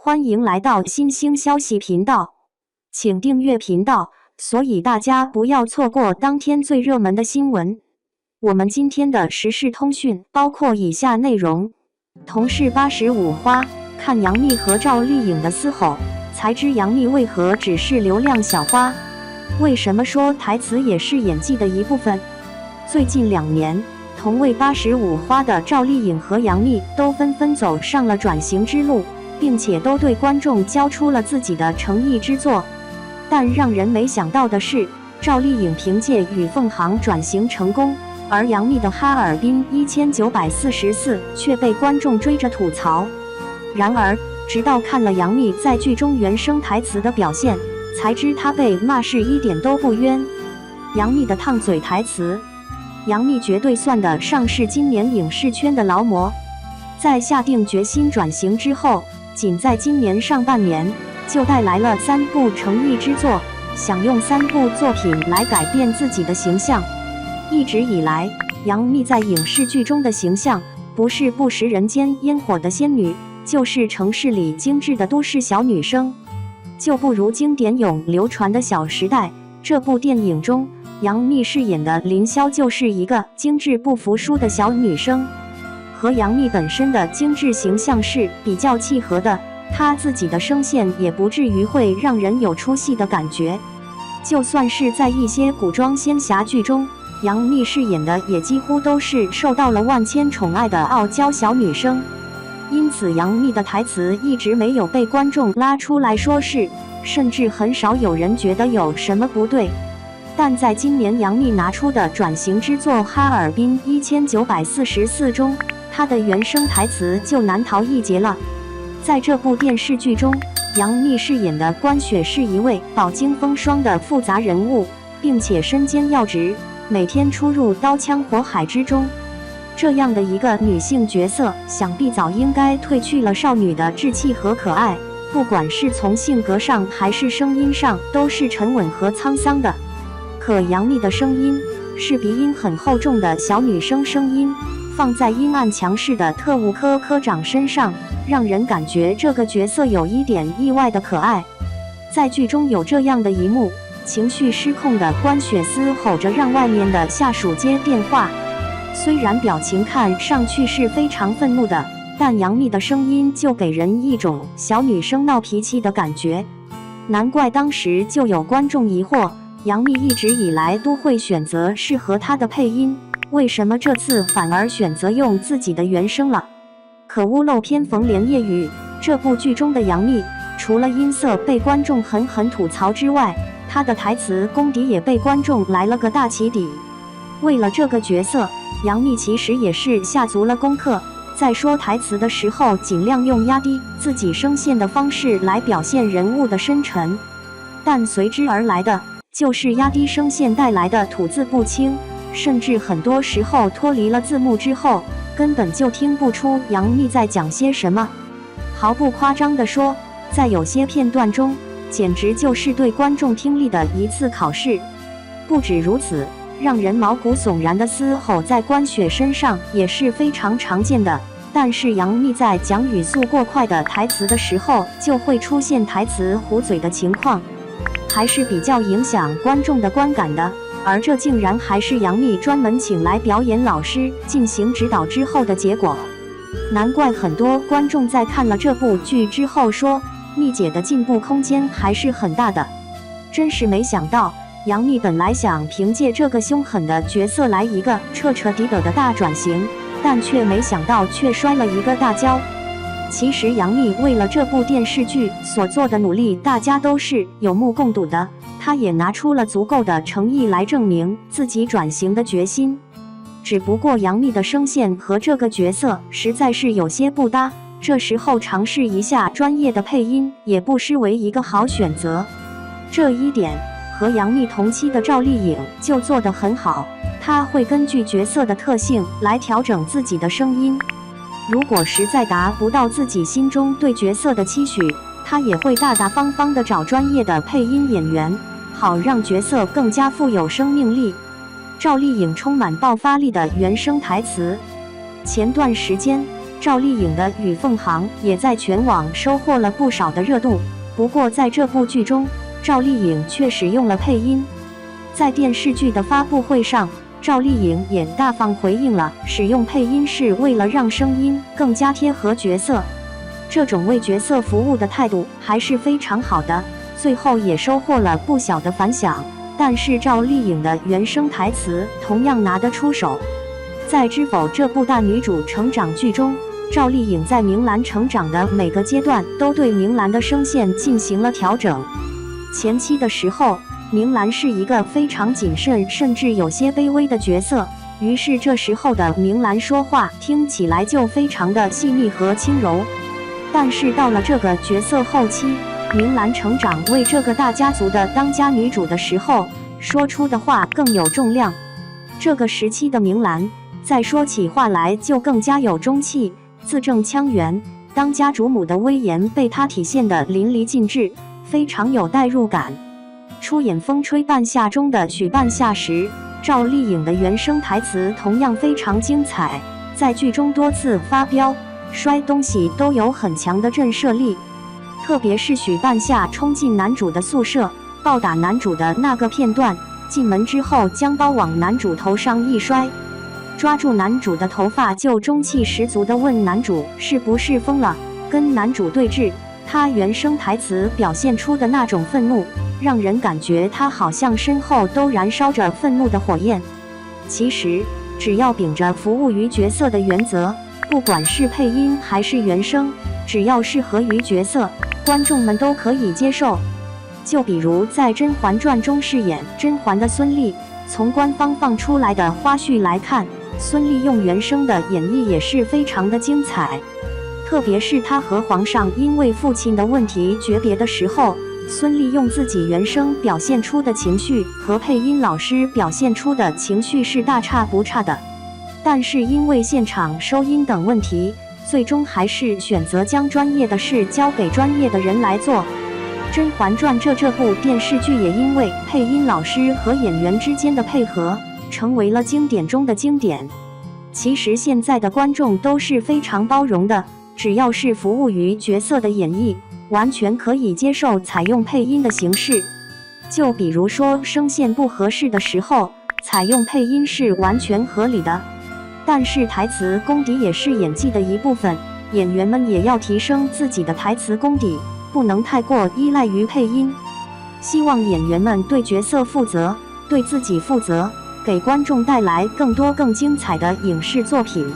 欢迎来到新兴消息频道，请订阅频道，所以大家不要错过当天最热门的新闻。我们今天的时事通讯包括以下内容：同是85花，看杨幂和赵丽颖的嘶吼，才知杨幂为何只是流量小花。为什么说台词也是演技的一部分？最近2年，同为85花的赵丽颖和杨幂都纷纷走上了转型之路，并且都对观众交出了自己的诚意之作。但让人没想到的是，赵丽颖凭借《与凤航》转型成功，而杨幂的《哈尔滨1944》却被观众追着吐槽。然而，直到看了杨幂在剧中原声台词的表现，才知她被骂是一点都不冤。杨幂的烫嘴台词，杨幂绝对算得上是今年影视圈的劳模。在下定决心转型之后，仅在今年上半年就带来了3部诚意之作，想用3部作品来改变自己的形象。一直以来，杨幂在影视剧中的形象不是不食人间烟火的仙女，就是城市里精致的都市小女生。就不如经典永流传的《小时代》这部电影中，杨幂饰演的林霄就是一个精致不服输的小女生，和杨幂本身的精致形象是比较契合的，她自己的声线也不至于会让人有出戏的感觉。就算是在一些古装仙侠剧中，杨幂饰演的也几乎都是受到了万千宠爱的傲娇小女生。因此杨幂的台词一直没有被观众拉出来说事，甚至很少有人觉得有什么不对。但在今年杨幂拿出的转型之作《哈尔滨1944》中，她的原声台词就难逃一劫了。在这部电视剧中，杨幂饰演的关雪是一位饱经风霜的复杂人物，并且身兼要职，每天出入刀枪火海之中。这样的一个女性角色，想必早应该褪去了少女的稚气和可爱，不管是从性格上还是声音上，都是沉稳和沧桑的。可杨幂的声音是鼻音很厚重的小女生声音，放在阴暗强势的特务科科长身上，让人感觉这个角色有一点意外的可爱。在剧中有这样的一幕，情绪失控的关雪嘶吼着让外面的下属接电话，虽然表情看上去是非常愤怒的，但杨幂的声音就给人一种小女生闹脾气的感觉。难怪当时就有观众疑惑，杨幂一直以来都会选择适合她的配音，为什么这次反而选择用自己的原声了？可屋漏偏逢连夜雨，这部剧中的杨幂除了音色被观众狠狠吐槽之外，她的台词功底也被观众来了个大起底。为了这个角色，杨幂其实也是下足了功课，在说台词的时候尽量用压低自己声线的方式来表现人物的深沉，但随之而来的就是压低声线带来的吐字不清，甚至很多时候脱离了字幕之后，根本就听不出杨幂在讲些什么。毫不夸张地说，在有些片段中，简直就是对观众听力的一次考试。不止如此，让人毛骨悚然的嘶吼在关雪身上也是非常常见的，但是杨幂在讲语速过快的台词的时候，就会出现台词糊嘴的情况，还是比较影响观众的观感的。而这竟然还是杨幂专门请来表演老师进行指导之后的结果。难怪很多观众在看了这部剧之后说，幂姐的进步空间还是很大的。真是没想到，杨幂本来想凭借这个凶狠的角色来一个彻彻底底的大转型，但却没想到却摔了一个大跤。其实杨幂为了这部电视剧所做的努力，大家都是有目共睹的，她也拿出了足够的诚意来证明自己转型的决心。只不过杨幂的声线和这个角色实在是有些不搭，这时候尝试一下专业的配音也不失为一个好选择。这一点和杨幂同期的赵丽颖就做得很好，她会根据角色的特性来调整自己的声音。如果实在达不到自己心中对角色的期许，她也会大大方方地找专业的配音演员，好让角色更加富有生命力。赵丽颖充满爆发力的原声台词。前段时间，赵丽颖的《与凤航》也在全网收获了不少的热度。不过在这部剧中，赵丽颖却使用了配音。在电视剧的发布会上，赵丽颖也大方回应了，使用配音是为了让声音更加贴合角色。这种为角色服务的态度还是非常好的，最后也收获了不小的反响。但是赵丽颖的原声台词同样拿得出手。在《知否》这部大女主成长剧中，赵丽颖在明兰成长的每个阶段都对明兰的声线进行了调整。前期的时候，明兰是一个非常谨慎甚至有些卑微的角色，于是这时候的明兰说话听起来就非常的细腻和轻柔。但是到了这个角色后期，明兰成长为这个大家族的当家女主的时候，说出的话更有重量。这个时期的明兰再说起话来就更加有中气，字正腔圆，当家主母的威严被她体现得淋漓尽致，非常有代入感。出演《风吹半夏》中的许半夏时，赵丽颖的原声台词同样非常精彩，在剧中多次发飙、摔东西都有很强的震慑力。特别是许半夏冲进男主的宿舍，暴打男主的那个片段，进门之后将包往男主头上一摔，抓住男主的头发就中气十足地问男主是不是疯了，跟男主对峙。他原声台词表现出的那种愤怒，让人感觉他好像身后都燃烧着愤怒的火焰。其实，只要秉着服务于角色的原则，不管是配音还是原声，只要适合于角色，观众们都可以接受。就比如在《甄嬛传》中饰演甄嬛的孙俪，从官方放出来的花絮来看，孙俪用原声的演绎也是非常的精彩。特别是她和皇上因为父亲的问题诀别的时候，孙俪用自己原声表现出的情绪和配音老师表现出的情绪是大差不差的。但是因为现场收音等问题，最终还是选择将专业的事交给专业的人来做。《甄嬛传》这部电视剧也因为配音老师和演员之间的配合，成为了经典中的经典。其实现在的观众都是非常包容的，只要是服务于角色的演绎，完全可以接受采用配音的形式。就比如说声线不合适的时候，采用配音是完全合理的。但是台词功底也是演技的一部分，演员们也要提升自己的台词功底，不能太过依赖于配音。希望演员们对角色负责，对自己负责，给观众带来更多更精彩的影视作品。